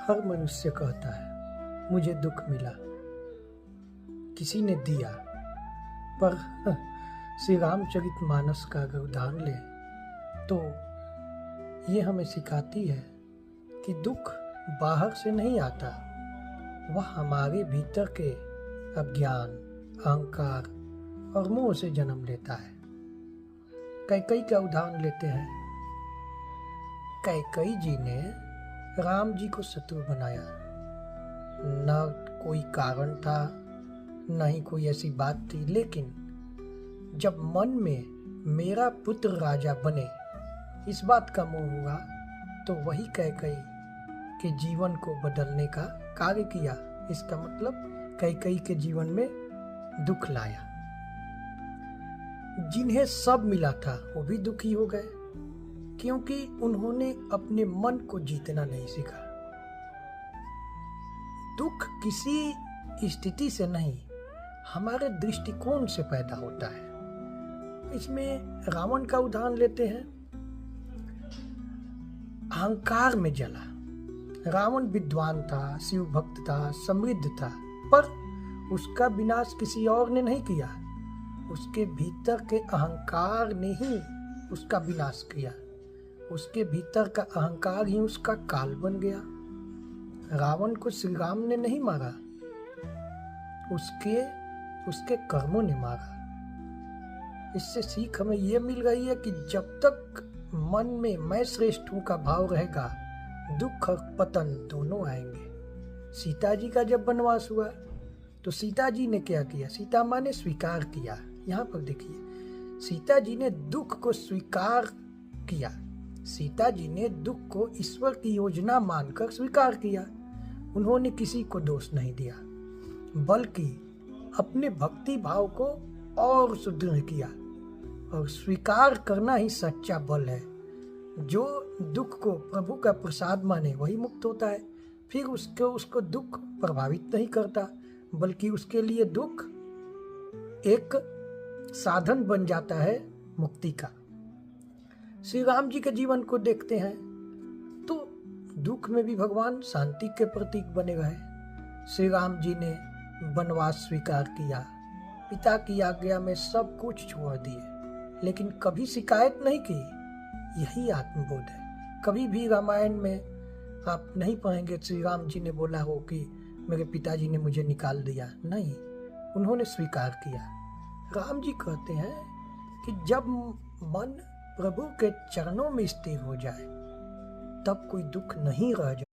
हर मनुष्य कहता है मुझे दुख मिला, किसी ने दिया। पर श्री रामचरितमानस का अगर उदाहरण ले तो ये हमें सिखाती है कि दुख बाहर से नहीं आता, वह हमारे भीतर के अज्ञान, अहंकार और मोह से जन्म लेता है। कैकेयी का उदाहरण लेते हैं। कैकेयी जी ने राम जी को शत्रु बनाया। न कोई कारण था, न ही कोई ऐसी बात थी, लेकिन जब मन में मेरा पुत्र राजा बने इस बात का मोह हुआ तो वही कैकेयी के जीवन को बदलने का कार्य किया। इसका मतलब कैकेयी के जीवन में दुख लाया। जिन्हें सब मिला था वो भी दुखी हो गए, क्योंकि उन्होंने अपने मन को जीतना नहीं सीखा। दुख किसी स्थिति से नहीं, हमारे दृष्टिकोण से पैदा होता है। इसमें रावण का उदाहरण लेते हैं। अहंकार में जला। रावण विद्वान था, शिव भक्त था, समृद्ध था, पर उसका विनाश किसी और ने नहीं किया। उसके भीतर के अहंकार ने ही उसका विनाश किया। उसके भीतर का अहंकार ही उसका काल बन गया। रावण को श्री राम ने नहीं मारा, उसके कर्मों ने मारा। इससे सीख हमें यह मिल गई है कि जब तक मन में मैं श्रेष्ठ हूं का भाव रहेगा, दुख और पतन दोनों आएंगे। सीता जी का जब वनवास हुआ तो सीता जी ने क्या किया? सीता माँ ने स्वीकार किया। यहाँ पर देखिए, सीता जी ने दुख को स्वीकार किया। सीता जी ने दुख को ईश्वर की योजना मानकर स्वीकार किया। उन्होंने किसी को दोष नहीं दिया, बल्कि अपने भक्ति भाव को और सुदृढ़ किया। और स्वीकार करना ही सच्चा बल है। जो दुख को प्रभु का प्रसाद माने वही मुक्त होता है। फिर उसको दुख प्रभावित नहीं करता, बल्कि उसके लिए दुख एक साधन बन जाता है मुक्ति का। श्री राम जी के जीवन को देखते हैं तो दुख में भी भगवान शांति के प्रतीक बने रहे। श्री राम जी ने वनवास स्वीकार किया, पिता की आज्ञा में सब कुछ छोड़ दिए, लेकिन कभी शिकायत नहीं की। यही आत्मबोध है। कभी भी रामायण में आप नहीं पाएंगे श्री राम जी ने बोला हो कि मेरे पिताजी ने मुझे निकाल दिया। नहीं, उन्होंने स्वीकार किया। राम जी कहते हैं कि जब मन प्रभु के चरणों में स्थिर हो जाए तब कोई दुख नहीं रह जाए।